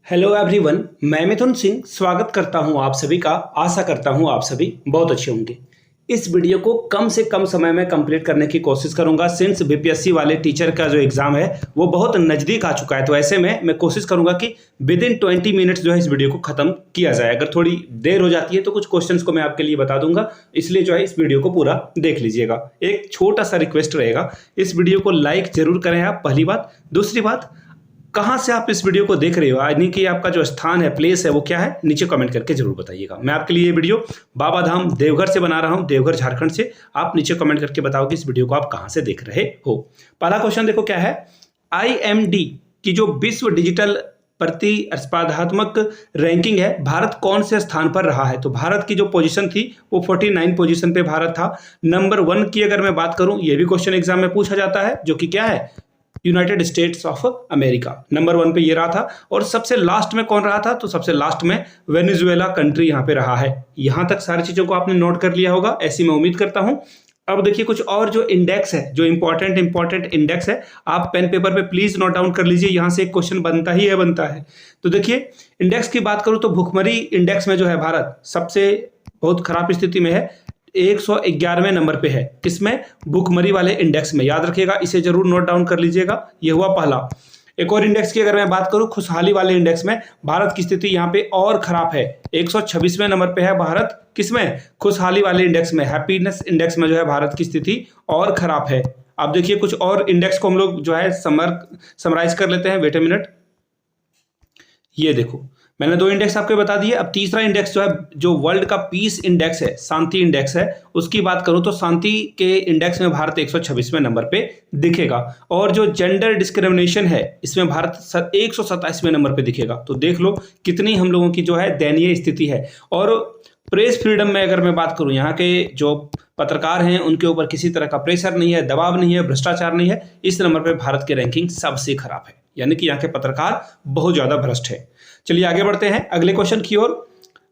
Hello everyone, मैं मिथुन सिंह स्वागत करता हूं आप सभी का। आशा करता हूं आप सभी बहुत अच्छे होंगे। इस वीडियो को कम से कम समय में कंप्लीट करने की कोशिश करूंगा सिंस बीपीएससी वाले टीचर का जो एग्जाम है वो बहुत नज़दीक आ चुका है। तो ऐसे में मैं कोशिश करूंगा कि विद इन 20 मिनट्स जो है इस वीडियो को ख़त्म किया जाए। अगर थोड़ी देर हो जाती है तो कुछ क्वेश्चंस को मैं आपके लिए बता दूंगा, इसलिए जो है इस वीडियो को पूरा देख लीजिएगा। एक छोटा सा रिक्वेस्ट रहेगा, इस वीडियो को लाइक जरूर करें आप, पहली बात। दूसरी बात, कहाँ से आप इस वीडियो को देख रहे हो, यानी कि आपका जो स्थान है, प्लेस है, वो क्या है, नीचे कमेंट करके जरूर बताइएगा। मैं आपके लिए ये वीडियो बाबा धाम देवघर से बना रहा हूँ, देवघर झारखंड से। आप नीचे कमेंट करके बताओ कि इस वीडियो को आप कहाँ से देख रहे हो। पहला क्वेश्चन देखो क्या है। IMD की जो विश्व डिजिटल प्रतिस्पर्धात्मक रैंकिंग है, भारत कौन से स्थान पर रहा है? तो भारत की जो पोजीशन थी वो 49 पोजीशन पे भारत था। नंबर 1 की अगर मैं बात करूं, ये भी क्वेश्चन एग्जाम में पूछा जाता है, जो कि क्या है, United states of America. Number 1 पे ये रहा था। और सबसे लास्ट में कौन रहा था? तो सबसे लास्ट में वेनेजुएला कंट्री यहाँ पे रहा है। यहां तक सारी चीजों को आपने नोट कर लिया होगा, ऐसी मैं उम्मीद करता हूं। अब देखिए कुछ और जो इंडेक्स है, जो इंपॉर्टेंट इंडेक्स है, आप पेन पेपर पे प्लीज नोट डाउन कर लीजिए। यहां से एक क्वेश्चन बनता है। तो देखिए इंडेक्स की बात करूं तो भुखमरी इंडेक्स में जो है भारत सबसे बहुत खराब स्थिति में है, 111वें नंबर पे है। किसमें? भुखमरी वाले इंडेक्स में। याद रखिएगा, इसे जरूर नोट डाउन कर लीजिएगा। ये हुआ पहला। एक और इंडेक्स की अगर मैं बात करूं, खुशहाली वाले इंडेक्स में भारत की स्थिति यहाँ पे और खराब है, 126वें नंबर पे है भारत। किसमें? खुशहाली वाले इंडेक्स में, हैप्पीनेस इंडेक्स में जो है भारत की स्थिति और खराब है। अब देखिए कुछ और इंडेक्स को हम लोग जो है समराइज कर लेते हैं। वेट अ मिनट, ये देखो मैंने 2 इंडेक्स आपको बता दिए। अब तीसरा इंडेक्स जो है, जो वर्ल्ड का पीस इंडेक्स है, शांति इंडेक्स है, उसकी बात करूं तो शांति के इंडेक्स में भारत 126वें नंबर पे दिखेगा। और जो जेंडर डिस्क्रिमिनेशन है, इसमें भारत 127वें नंबर पे दिखेगा। तो देख लो कितनी हम लोगों की जो है दयनीय स्थिति है। और प्रेस फ्रीडम में अगर मैं बात करूं, यहाँ के जो पत्रकार हैं उनके ऊपर किसी तरह का प्रेशर नहीं है, दबाव नहीं है, भ्रष्टाचार नहीं है। इस नंबर पे भारत की रैंकिंग सबसे खराब है, यानी कि यहाँ के पत्रकार बहुत ज्यादा भ्रष्ट है। चलिए आगे बढ़ते हैं अगले क्वेश्चन की ओर।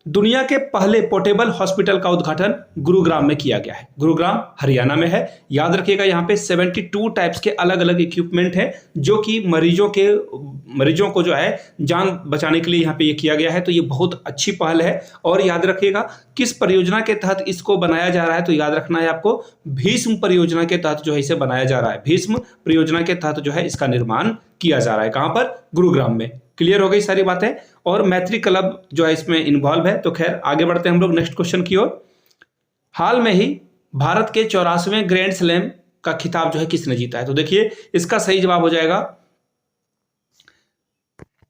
दुनिया के पहले पोर्टेबल हॉस्पिटल का उद्घाटन गुरुग्राम में किया गया है। गुरुग्राम हरियाणा में है। याद रखिएगा यहाँ पे 72 टाइप्स के अलग अलग इक्विपमेंट है, जो कि मरीजों को जो है जान बचाने के लिए यहाँ पे ये किया गया है। तो ये बहुत अच्छी पहल है। और याद रखिएगा किस परियोजना के तहत इसको बनाया जा रहा है, तो याद रखना है आपको, भीष्म परियोजना के तहत जो है इसे बनाया जा रहा है। भीष्म परियोजना के तहत जो है इसका निर्माण किया जा रहा है। कहां पर? गुरुग्राम में। क्लियर हो गई सारी बातें। और मैत्री क्लब जो है इसमें इन्वॉल्व है। तो खैर आगे बढ़ते हैं हम लोग नेक्स्ट क्वेश्चन की ओर। हाल में ही भारत के 84वें ग्रैंड स्लैम का खिताब जो है किसने जीता है? तो देखिए इसका सही जवाब हो जाएगा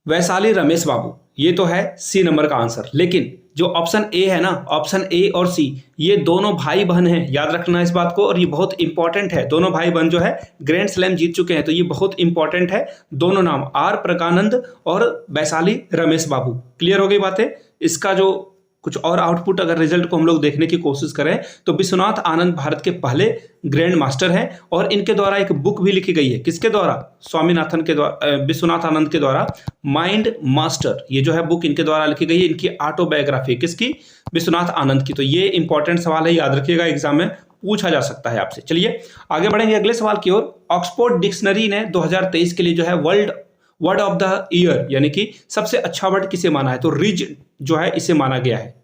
वैशाली रमेश बाबू। ये तो है सी नंबर का आंसर। लेकिन जो ऑप्शन ए है ना, ऑप्शन ए और सी, ये दोनों भाई बहन हैं। याद रखना इस बात को, और ये बहुत इंपॉर्टेंट है। दोनों भाई बहन जो है ग्रैंड स्लैम जीत चुके हैं, तो ये बहुत इंपॉर्टेंट है। दोनों नाम आर प्रकानंद और वैशाली रमेश बाबू। क्लियर हो गई बातें। इसका जो कुछ और आउटपुट अगर रिजल्ट को हम लोग देखने की कोशिश करें तो विश्वनाथ आनंद भारत के पहले ग्रैंड मास्टर हैं। और इनके द्वारा एक बुक भी लिखी गई है। किसके द्वारा? स्वामीनाथन के द्वारा, विश्वनाथ आनंद के द्वारा, माइंड मास्टर। ये जो है बुक इनके द्वारा लिखी गई है। इनकी ऑटोबायोग्राफी किसकी? विश्वनाथ आनंद की। तो ये इंपॉर्टेंट सवाल है, याद रखिएगा, एग्जाम में पूछा जा सकता है आपसे। चलिए आगे बढ़ेंगे अगले सवाल की ओर। ऑक्सफोर्ड डिक्शनरी ने 2023 के लिए जो है वर्ड ऑफ द ईयर, यानी कि सबसे अच्छा वर्ड किसे माना है? तो रिज जो है इसे माना गया है,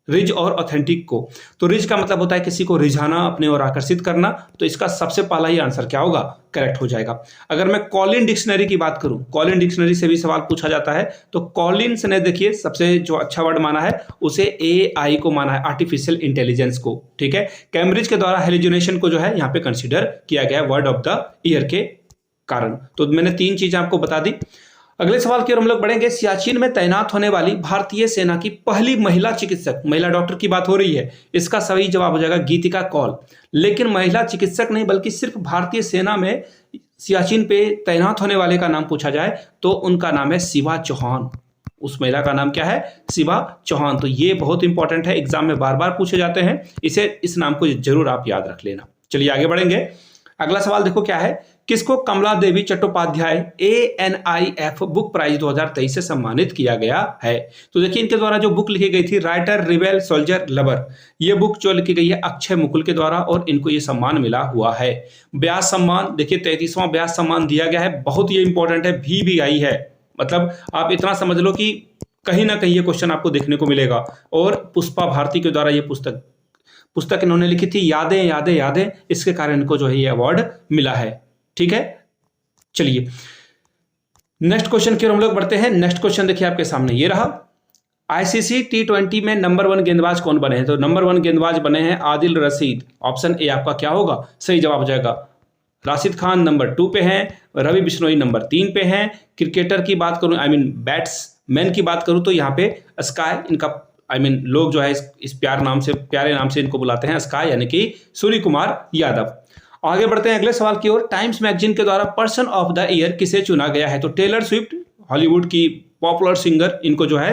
रिज और ऑथेंटिक को। तो रिज का मतलब होता है किसी को रिझाना, अपने ओर आकर्षित करना। तो इसका सबसे पहला ही आंसर क्या होगा? करेक्ट हो जाएगा। अगर मैं कॉलिन डिक्शनरी की बात करूं, कॉलिन डिक्शनरी से भी सवाल पूछा जाता है। तो कॉलिन्स ने देखिए सबसे जो अच्छा वर्ड माना है उसे AI को माना है, आर्टिफिशियल इंटेलिजेंस को। ठीक है। कैम्ब्रिज के द्वारा हेलुसिनेशन को जो है यहाँ पे कंसिडर किया गया वर्ड ऑफ द ईयर के कारण। तो मैंने 3 चीजें आपको बता दी। अगले सवाल की ओर हम लोग बढ़ेंगे। सियाचिन में तैनात होने वाली भारतीय सेना की पहली महिला चिकित्सक, महिला डॉक्टर की बात हो रही है। इसका सही जवाब हो जाएगा गीतिका कौल। लेकिन महिला चिकित्सक नहीं, बल्कि सिर्फ भारतीय सेना में सियाचिन पे तैनात होने वाले का नाम पूछा जाए तो उनका नाम है शिवा चौहान। उस महिला का नाम क्या है? शिवा चौहान। तो ये बहुत इंपॉर्टेंट है, एग्जाम में बार बार पूछे जाते हैं। इस नाम को जरूर आप याद रख लेना। चलिए आगे बढ़ेंगे। अगला सवाल देखो क्या है। किसको कमला देवी चट्टोपाध्याय ANIF बुक प्राइज 2023 से सम्मानित किया गया है? तो देखिए इनके द्वारा जो बुक लिखी गई थी, राइटर रिबेल सोल्जर लवर, ये बुक जो लिखी गई है अक्षय मुकुल के द्वारा, और इनको ये सम्मान मिला हुआ है। व्यास सम्मान, देखिए 33वां व्यास सम्मान दिया गया है, बहुत ही इंपॉर्टेंट है, भी आई है। मतलब आप इतना समझ लो कि कहीं ना कहीं ये क्वेश्चन आपको देखने को मिलेगा। और पुष्पा भारती के द्वारा ये पुस्तक इन्होंने लिखी थी, यादें यादें यादें, इसके कारण इनको जो है ये अवार्ड मिला है। ठीक है, चलिए नेक्स्ट क्वेश्चन की ओर हम लोग बढ़ते हैं। नेक्स्ट क्वेश्चन देखिए आपके सामने ये रहा, आईसीसी T20 में नंबर 1 गेंदबाज कौन बने हैं? तो नंबर 1 गेंदबाज बने हैं आदिल रशीद। ऑप्शन ए आपका क्या होगा? सही जवाब हो जाएगा। राशिद खान नंबर 2 पे हैं, रवि बिश्नोई नंबर 3 पे हैं। क्रिकेटर की बात करूं, बैट्समैन की बात करूं तो यहाँ पे स्काई, इनका लोग जो है इस प्यारे नाम से इनको बुलाते हैं स्काई, यानी कि सूर्य कुमार यादव। आगे बढ़ते हैं अगले सवाल की ओर। टाइम्स मैगजीन के द्वारा पर्सन ऑफ द ईयर किसे चुना गया है? तो टेलर स्विफ्ट, हॉलीवुड की पॉपुलर सिंगर, इनको जो है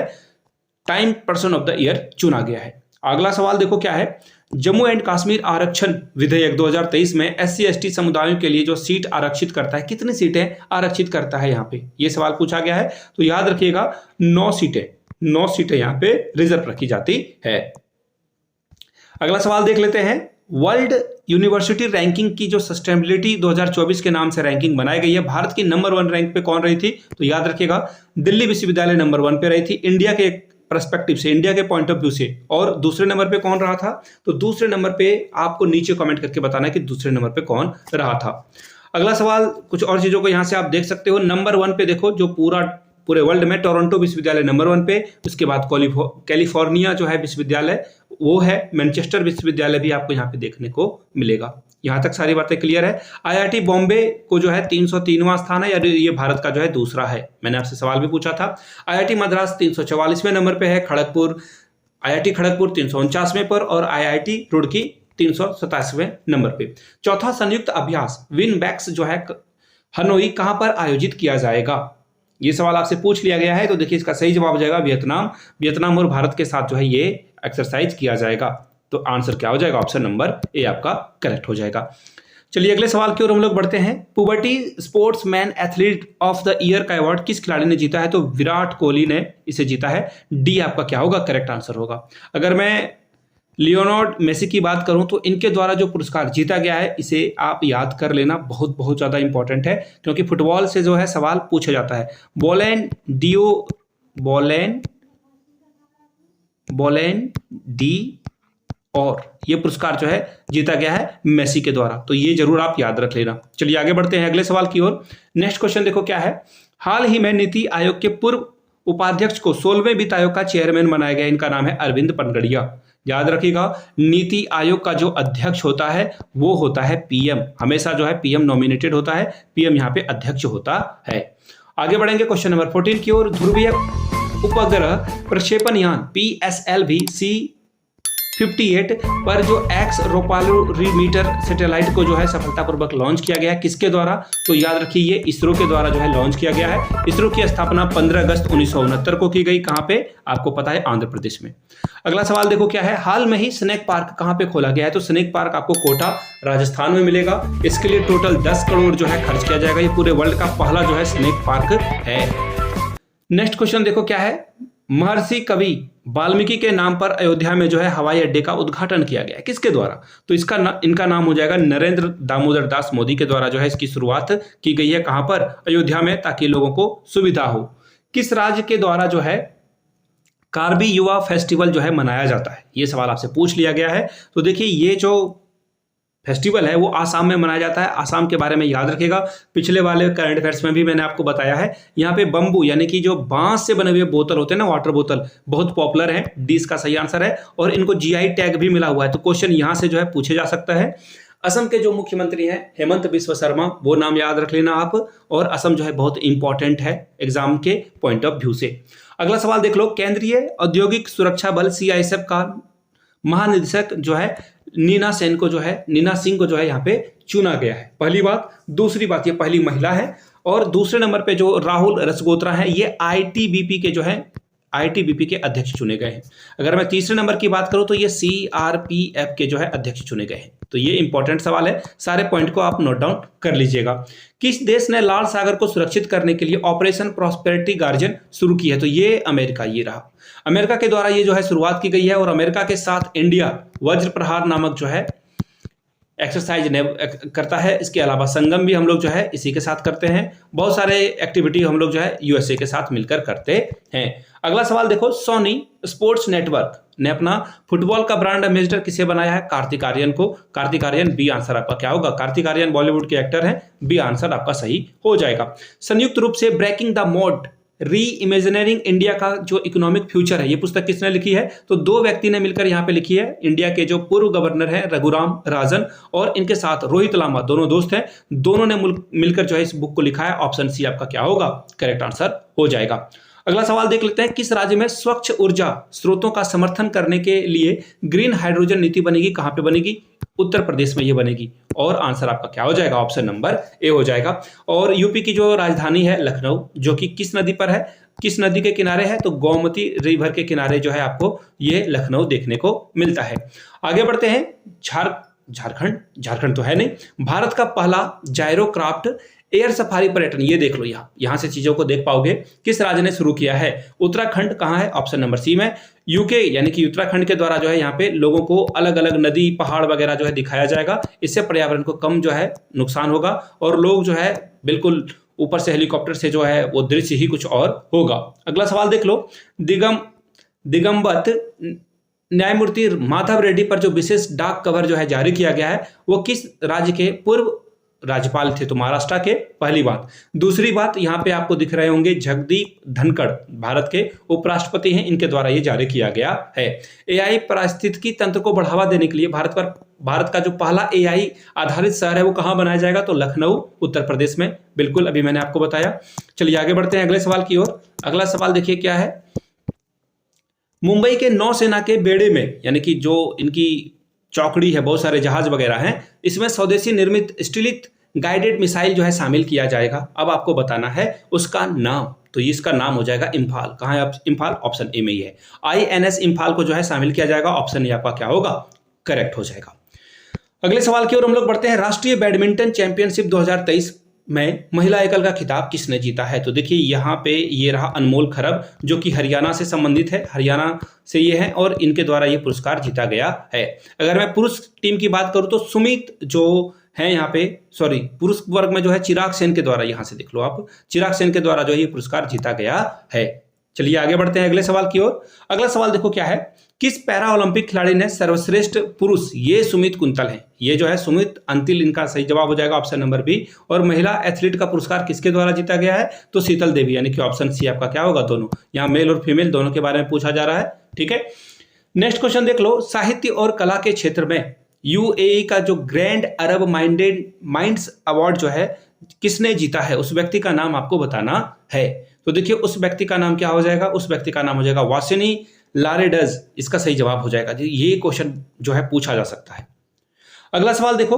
time person of the year चुना गया है। अगला सवाल देखो क्या है, जम्मू एंड कश्मीर आरक्षण विधेयक 2023 में SC/ST समुदायों के लिए जो सीट आरक्षित करता है, कितनी सीटें आरक्षित करता है? यहाँ पे ये सवाल पूछा गया है, तो याद रखिएगा 9 सीटें यहाँ पे रिजर्व रखी जाती है। अगला सवाल देख लेते हैं, वर्ल्ड यूनिवर्सिटी रैंकिंग की जो सस्टेनेबिलिटी 2024 के नाम से रैंकिंग बनाई गई है, भारत की नंबर 1 रैंक पे कौन रही थी? तो याद रखिएगा दिल्ली विश्वविद्यालय नंबर 1 पे रही थी, इंडिया के पर्सपेक्टिव से, इंडिया के पॉइंट ऑफ व्यू से। और दूसरे नंबर पे कौन रहा था? तो दूसरे नंबर पे आपको नीचे कमेंट करके बताना है कि दूसरे नंबर पे कौन रहा था। अगला सवाल, कुछ और चीजों को यहां से आप देख सकते हो। नंबर 1 पे देखो, जो पूरे वर्ल्ड में टोरंटो विश्वविद्यालय नंबर 1 पे, उसके बाद कैलिफोर्निया जो है विश्वविद्यालय वो है, मैनचेस्टर विश्वविद्यालय भी आपको यहाँ पे देखने को मिलेगा। यहां तक सारी बातें क्लियर है। IIT बॉम्बे को जो है 303वां स्थान है, या ये भारत का जो है दूसरा है। मैंने आपसे सवाल भी पूछा था। IIT मद्रास 344वें नंबर पे है, IIT खड़गपुर 349वें पर, और IIT रुड़की 387वें नंबर पे। चौथा संयुक्त अभ्यास विनबैक्स जो है हनोई कहां पर आयोजित किया जाएगा? ये सवाल आपसे पूछ लिया गया है, तो देखिए इसका सही जवाब हो जाएगा वियतनाम और भारत के साथ जो है ये एक्सरसाइज किया जाएगा। तो आंसर क्या हो जाएगा? ऑप्शन नंबर ए आपका करेक्ट हो जाएगा। चलिए अगले सवाल की ओर हम लोग बढ़ते हैं। Puberty sportsman athlete of the year का अवार्ड किस खिलाड़ी ने जीता है? तो विराट कोहली ने इसे जीता है। डी आपका क्या होगा? करेक्ट आंसर होगा। अगर मैं लियोनार्डो मेसी की बात करूं तो इनके द्वारा जो पुरस्कार जीता गया है, इसे आप याद कर लेना, बहुत बहुत ज्यादा इंपॉर्टेंट है, क्योंकि फुटबॉल से जो है सवाल पूछा जाता है। बोलेन डी और ये पुरस्कार जो है जीता गया है मेसी के द्वारा, तो ये जरूर आप याद रख लेना। चलिए आगे बढ़ते हैं अगले सवाल की ओर। नेक्स्ट क्वेश्चन देखो क्या है, हाल ही में नीति आयोग के पूर्व उपाध्यक्ष को 16वें वित्त आयोग का चेयरमैन बनाया गया, इनका नाम है अरविंद पनगड़िया। याद रखिएगा, नीति आयोग का जो अध्यक्ष होता है वो होता है PM, हमेशा जो है PM नॉमिनेटेड होता है, PM यहाँ पे अध्यक्ष होता है। आगे बढ़ेंगे क्वेश्चन नंबर 14 की ओर। ध्रुवीय उपग्रह प्रक्षेपण यान PSLV C58 पर जो एक्सरोपोलरीमीटर सैटेलाइट को जो है सफलतापूर्वक लॉन्च किया गया है, किसके द्वारा? तो याद रखिए ये इसरो के द्वारा जो है लॉन्च किया गया है। इसरो की स्थापना 15 अगस्त 1969 को की गई। कहां पे? आपको पता है, आंध्र प्रदेश में। अगला सवाल देखो क्या है, हाल में ही स्नेक पार्क कहां पे खोला गया है? तो स्नेक पार्क आपको कोटा राजस्थान में मिलेगा। इसके लिए टोटल 10 करोड़ जो है खर्च किया जाएगा। ये पूरे वर्ल्ड का पहला जो है स्नेक पार्क है। नेक्स्ट क्वेश्चन देखो क्या है, महर्षि कवि वाल्मीकि के नाम पर अयोध्या में जो है हवाई अड्डे का उद्घाटन किया गया है, किसके द्वारा? तो इनका नाम हो जाएगा नरेंद्र दामोदर दास मोदी के द्वारा जो है इसकी शुरुआत की गई है। कहां पर? अयोध्या में, ताकि लोगों को सुविधा हो। किस राज्य के द्वारा जो है कार्बी युवा फेस्टिवल जो है मनाया जाता है? ये सवाल आपसे पूछ लिया गया है। तो देखिए ये जो फेस्टिवल है वो आसाम में मनाया जाता है। आसाम के बारे में याद रखिएगा, पिछले वाले करंट अफेयर्स में भी मैंने आपको बताया है। यहाँ पे बंबू यानी कि जो बांस से बने हुए बोतल होते हैं ना, वाटर बोतल, बहुत पॉपुलर है। डी इसका सही आंसर है, और इनको GI टैग भी मिला हुआ है। तो क्वेश्चन यहाँ से जो है पूछे जा सकता है। असम के जो मुख्यमंत्री हैं हेमंत बिस्व शर्मा, वो नाम याद रख लेना आप। और असम जो है बहुत इंपॉर्टेंट है एग्जाम के पॉइंट ऑफ व्यू से। अगला सवाल देख लो, केंद्रीय औद्योगिक सुरक्षा बल CISF का महानिदेशक जो है नीना सिंह को जो है यहाँ पे चुना गया है। पहली बात। दूसरी बात, ये पहली महिला है। और दूसरे नंबर पे जो राहुल रसगोत्रा है, ये ITBP के अध्यक्ष चुने गए हैं। अगर मैं तीसरे नंबर की बात करूं तो ये CRPF के जो है अध्यक्ष चुने गए हैं। तो ये इंपॉर्टेंट सवाल है, सारे पॉइंट को आप नोट डाउन कर लीजिएगा। किस देश ने लाल सागर को सुरक्षित करने के लिए ऑपरेशन प्रॉस्पेरिटी गार्जियन शुरू की है? तो ये अमेरिका, ये रहा। अमेरिका के द्वारा ये जो है शुरुआत की गई है, और अमेरिका के साथ इंडिया वज्र प्रहार नामक जो है एक्सरसाइज करता है। इसके अलावा संगम भी हम लोग जो है इसी के साथ करते हैं। बहुत सारे एक्टिविटी हम लोग जो है यूएसए के साथ मिलकर करते हैं। अगला सवाल देखो, सोनी स्पोर्ट्स नेटवर्क ने अपना फुटबॉल का ब्रांड एम्बेसडर किसे बनाया है? कार्तिक आर्यन को। कार्तिक आर्यन, बी आंसर आपका क्या होगा? कार्तिक आर्यन बॉलीवुड के एक्टर हैं, बी आंसर आपका सही हो जाएगा। संयुक्त रूप से ब्रेकिंग द मोड री इमेजिनरिंग इंडिया का जो इकोनॉमिक फ्यूचर है, ये पुस्तक किसने लिखी है? तो दो व्यक्ति ने मिलकर यहाँ पे लिखी है। इंडिया के जो पूर्व गवर्नर हैं रघुराम राजन और इनके साथ रोहित लांबा, दोनों दोस्त हैं, दोनों ने मिलकर जो है इस बुक को लिखा है। ऑप्शन सी आपका क्या होगा? करेक्ट आंसर हो जाएगा। अगला सवाल देख लेते हैं, किस राज्य में स्वच्छ ऊर्जा स्रोतों का समर्थन करने के लिए ग्रीन हाइड्रोजन नीति बनेगी? कहां पे बनेगी? उत्तर प्रदेश में ये बनेगी। और आंसर आपका क्या हो जाएगा? ऑप्शन नंबर ए हो जाएगा। और यूपी की जो राजधानी है लखनऊ, जो कि किस नदी पर है, किस नदी के किनारे है? तो गोमती रिवर के किनारे जो है आपको ये लखनऊ देखने को मिलता है। आगे बढ़ते हैं, झारखंड तो है नहीं। भारत का पहला जायरोक्राफ्ट एयर सफारी पर्यटन, ये देख लो, यहां से चीजों को देख पाओगे, किस राज्य ने शुरू किया है? उत्तराखंड कहां है? ऑप्शन नंबर सी में। यूके यानी कि उत्तराखंड के द्वारा जो है यहाँ पे लोगों को अलग अलग नदी पहाड़ वगैरह जो है दिखाया जाएगा। इससे पर्यावरण को कम जो है नुकसान होगा और लोग जो है बिल्कुल ऊपर से हेलीकॉप्टर से जो है वो दृश्य ही कुछ और होगा। अगला सवाल देख लो, दिगंबत न्यायमूर्ति माधव रेड्डी पर जो विशेष डाक कवर जो है जारी किया गया है, वो किस राज्य के पूर्व राज्यपाल थे? तो महाराष्ट्र के। पहली बात। दूसरी बात, यहाँ पे आपको दिख रहे होंगे जगदीप धनखड़, भारत के उपराष्ट्रपति हैं, इनके द्वारा ये जारी किया गया है। एआई पारिस्थितिकी तंत्र को बढ़ावा देने के लिए भारत का जो पहला एआई आधारित शहर है वो कहाँ बनाया जाएगा? तो लखनऊ, उत्तर प्रदेश में। बिल्कुल, अभी मैंने आपको बताया। चलिए आगे बढ़ते हैं अगले सवाल की ओर। अगला सवाल देखिए क्या है, मुंबई के नौसेना के बेड़े में, यानी कि जो इनकी चौकड़ी है, बहुत सारे जहाज वगैरह हैं, इसमें स्वदेशी निर्मित स्टीलिथ गाइडेड मिसाइल जो है शामिल किया जाएगा। अब आपको बताना है उसका नाम। तो इसका नाम हो जाएगा इम्फाल। कहाँ है इम्फाल? ऑप्शन ए में ही है। आईएनएस इम्फाल को जो है शामिल किया जाएगा। ऑप्शन ए आपका क्या होगा? करेक्ट हो जाएगा। अगले सवाल की ओर हम लोग बढ़ते हैं, राष्ट्रीय बैडमिंटन चैंपियनशिप 2023 में महिला एकल का खिताब किसने जीता है? तो देखिए यहाँ पे ये रहा अनमोल खरब, जो कि हरियाणा से संबंधित है, हरियाणा से ये है और इनके द्वारा ये पुरस्कार जीता गया है। अगर मैं पुरुष टीम की बात करूं तो सुमित जो है यहाँ पे, पुरुष वर्ग में जो है चिराग सेन के द्वारा, यहाँ से देख लो आप, चिराग सेन के द्वारा जो है ये पुरस्कार जीता गया है। चलिए आगे बढ़ते हैं अगले सवाल की ओर। अगला सवाल देखो क्या है, किस पैरा ओलंपिक खिलाड़ी ने सर्वश्रेष्ठ पुरुष, ये सुमित कुंतल है, ये जो है सुमित अंतिल, इनका सही जवाब हो जाएगा ऑप्शन नंबर बी। और महिला एथलीट का पुरस्कार किसके द्वारा जीता गया है? तो शीतल देवी, यानी कि ऑप्शन सी आपका क्या होगा? दोनों। यहाँ मेल और फीमेल दोनों के बारे में पूछा जा रहा है। ठीक है, नेक्स्ट क्वेश्चन देख लो, साहित्य और कला के क्षेत्र में यूएई का जो ग्रैंड अरब माइंड्स अवार्ड जो है किसने जीता है? उस व्यक्ति का नाम आपको बताना है। तो देखिए उस व्यक्ति का नाम क्या हो जाएगा? उस व्यक्ति का नाम हो जाएगा वासिनी लारेडज, इसका सही जवाब हो जाएगा। ये क्वेश्चन जो है पूछा जा सकता है। अगला सवाल देखो,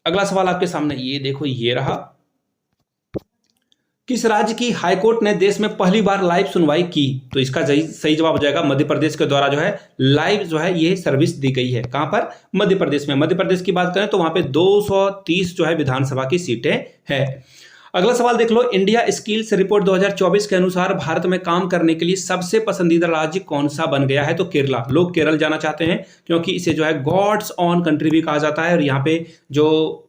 अगला सवाल आपके सामने ये देखो, ये रहा, किस राज्य की हाईकोर्ट ने देश में पहली बार लाइव सुनवाई की? तो इसका सही जवाब हो जाएगा मध्य प्रदेश के द्वारा जो है लाइव जो है ये सर्विस दी गई है। कहां पर? मध्य प्रदेश में। मध्य प्रदेश की बात करें तो वहां पे 230 जो है विधानसभा की सीटें हैं। अगला सवाल देख लो, इंडिया स्किल्स रिपोर्ट 2024 के अनुसार भारत में काम करने के लिए सबसे पसंदीदा राज्य कौन सा बन गया है? तो केरला। लोग केरल जाना चाहते हैं क्योंकि इसे जो है गॉड्स ऑन कंट्री भी कहा जाता है और यहाँ पे जो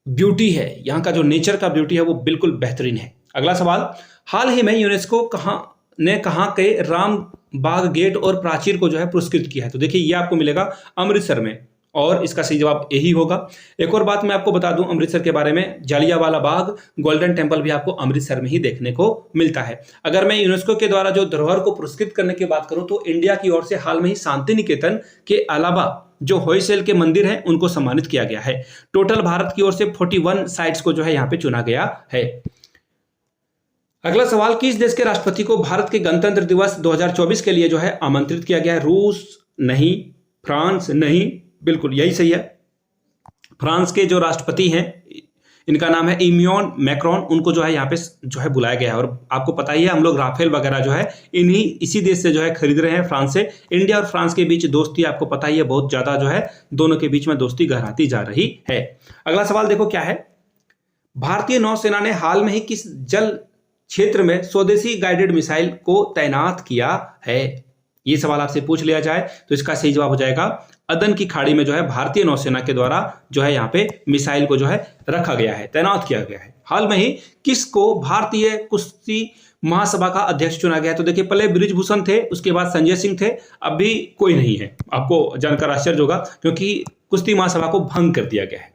ब्यूटी है, यहाँ का जो नेचर का ब्यूटी है वो बिल्कुल बेहतरीन है। अगला सवाल, हाल ही में यूनेस्को कहाँ के राम बाग गेट और प्राचीर को जो है पुरस्कृत किया है? तो देखिए ये आपको मिलेगा अमृतसर में और इसका सही जवाब यही होगा। एक और बात मैं आपको बता दूं अमृतसर के बारे में, जालियांवाला बाग गोल्डन टेम्पल भी आपको अमृतसर में ही देखने को मिलता है। अगर मैं यूनेस्को के द्वारा जो धरोहर को पुरस्कृत करने की बात करूं तो इंडिया की ओर से हाल में ही शांति निकेतन के अलावा जो होयसेल के मंदिर हैं उनको सम्मानित किया गया है। टोटल भारत की ओर से 41 साइट्स को जो है यहाँ पे चुना गया है। अगला सवाल, किस देश के राष्ट्रपति को भारत के गणतंत्र दिवस 2024 के लिए जो है आमंत्रित किया गया है? रूस नहीं, फ्रांस नहीं, बिल्कुल यही सही है। फ्रांस के जो राष्ट्रपति हैं इनका नाम है इमैनुअल मैक्रोन, उनको जो है यहाँ पे जो है बुलाया गया है। और आपको पता ही है हम लोग राफेल वगैरह जो है इसी देश से जो है खरीद रहे हैं, फ्रांस से। इंडिया और फ्रांस के बीच दोस्ती आपको पता ही है बहुत ज्यादा जो है दोनों के बीच में दोस्ती गहराती जा रही है। अगला सवाल देखो क्या है, भारतीय नौसेना ने हाल में ही किस जल क्षेत्र में स्वदेशी गाइडेड मिसाइल को तैनात किया है? ये सवाल आपसे पूछ लिया जाए तो इसका सही जवाब हो जाएगा अदन की खाड़ी में जो है भारतीय नौसेना के द्वारा जो है यहाँ पे मिसाइल को जो है रखा गया है, तैनात किया गया है। हाल में ही किसको भारतीय कुश्ती महासभा का अध्यक्ष चुना गया है? तो देखिए पहले बृजभूषण थे, उसके बाद संजय सिंह थे, अभी कोई नहीं है। आपको जानकर आश्चर्य होगा क्योंकि कुश्ती महासभा को भंग कर दिया गया है।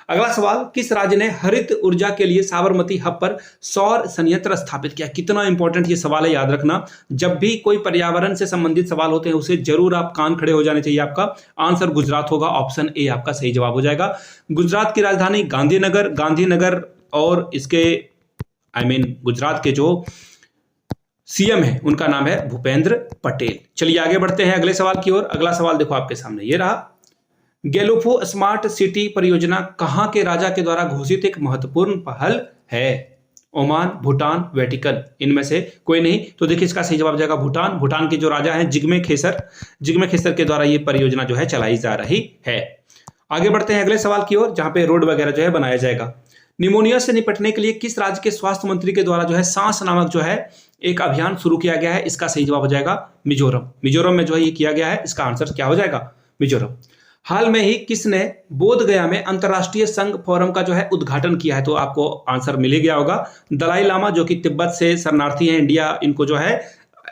अगला सवाल, किस राज्य ने हरित ऊर्जा के लिए साबरमती हब पर सौर संयंत्र स्थापित किया? कितना इंपॉर्टेंट ये सवाल है, याद रखना। जब भी कोई पर्यावरण से संबंधित सवाल होते हैं उसे जरूर आप कान खड़े हो जाने चाहिए। आपका आंसर गुजरात होगा, ऑप्शन ए आपका सही जवाब हो जाएगा। गुजरात की राजधानी गांधीनगर और इसके गुजरात के जो सीएम है उनका नाम है भूपेंद्र पटेल। चलिए आगे बढ़ते हैं अगले सवाल की ओर। अगला सवाल देखो आपके सामने ये रहा, गेलुफो स्मार्ट सिटी परियोजना कहां के राजा के द्वारा घोषित एक महत्वपूर्ण पहल है? ओमान, भूटान, वेटिकन, इनमें से कोई नहीं। तो देखिए इसका सही जवाब हो जाएगा भूटान। भूटान के जो राजा हैं जिग्मे खेसर के द्वारा ये परियोजना जो है चलाई जा रही है। आगे बढ़ते हैं अगले सवाल की ओर, जहां पे रोड वगैरह जो है बनाया जाएगा। निमोनिया से निपटने के लिए किस राज्य के स्वास्थ्य मंत्री के द्वारा जो है सांस नामक जो है एक अभियान शुरू किया गया है? इसका सही जवाब हो जाएगा मिजोरम में जो है ये किया गया है। इसका आंसर क्या हो जाएगा? मिजोरम। हाल में ही किसने बोध गया में अंतर्राष्ट्रीय संघ फोरम का जो है उद्घाटन किया है? तो आपको आंसर मिल गया होगा। दलाई लामा जो कि तिब्बत से शरणार्थी हैं, इंडिया इनको जो है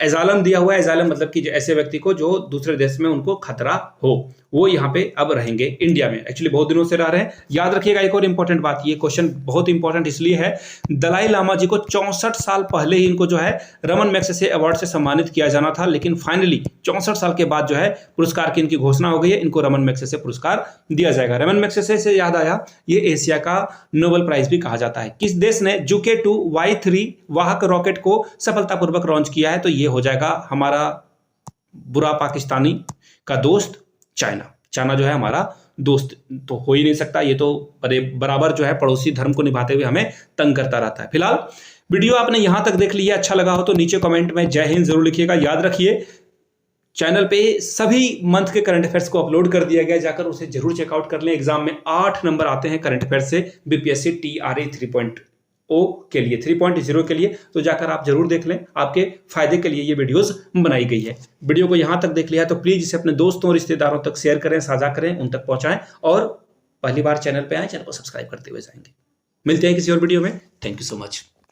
एजालम दिया हुआ है। एजालम मतलब कि ऐसे व्यक्ति को जो दूसरे देश में उनको खतरा हो, वो यहाँ पे अब रहेंगे इंडिया में। एक्चुअली बहुत दिनों से रह रहे हैं। याद रखिएगा एक और इंपॉर्टेंट बात, ये क्वेश्चन बहुत इंपॉर्टेंट इसलिए है, दलाई लामा जी को 64 साल पहले ही इनको जो है रमन मैग्सेसे अवार्ड से सम्मानित किया जाना था, लेकिन फाइनली 64 साल के बाद जो है पुरस्कार की इनकी घोषणा हो गई है। इनको रमन मैग्सेसे पुरस्कार दिया जाएगा। रमन मैग्सेसे से याद आया, ये एशिया का नोबेल प्राइज भी कहा जाता है। किस देश ने जुके 2 Y3 वाहक रॉकेट को सफलतापूर्वक लॉन्च किया है? तो ये हो जाएगा हमारा बुरा पाकिस्तानी का दोस्त चाइना जो है हमारा दोस्त तो हो ही नहीं सकता। ये तो बराबर जो है पड़ोसी धर्म को निभाते हुए हमें तंग करता रहता है। फिलहाल वीडियो आपने यहां तक देख लिया, अच्छा लगा हो तो नीचे कमेंट में जय हिंद जरूर लिखिएगा। याद रखिए चैनल पे सभी मंथ के करंट अफेयर्स को अपलोड कर दिया गया, जाकर उसे जरूर चेकआउट कर लें। एग्जाम में 8 नंबर आते हैं करंट अफेयर्स से बीपीएससी TRA 3.0 के लिए, 3.0 के लिए, तो जाकर आप जरूर देख लें। आपके फायदे के लिए ये वीडियोस बनाई गई है। वीडियो को यहां तक देख लिया है तो प्लीज इसे अपने दोस्तों और रिश्तेदारों तक शेयर करें, साझा करें, उन तक पहुंचाएं और पहली बार चैनल पे आए, चैनल को सब्सक्राइब करते हुए जाएंगे। मिलते हैं किसी और वीडियो में। Thank you so much.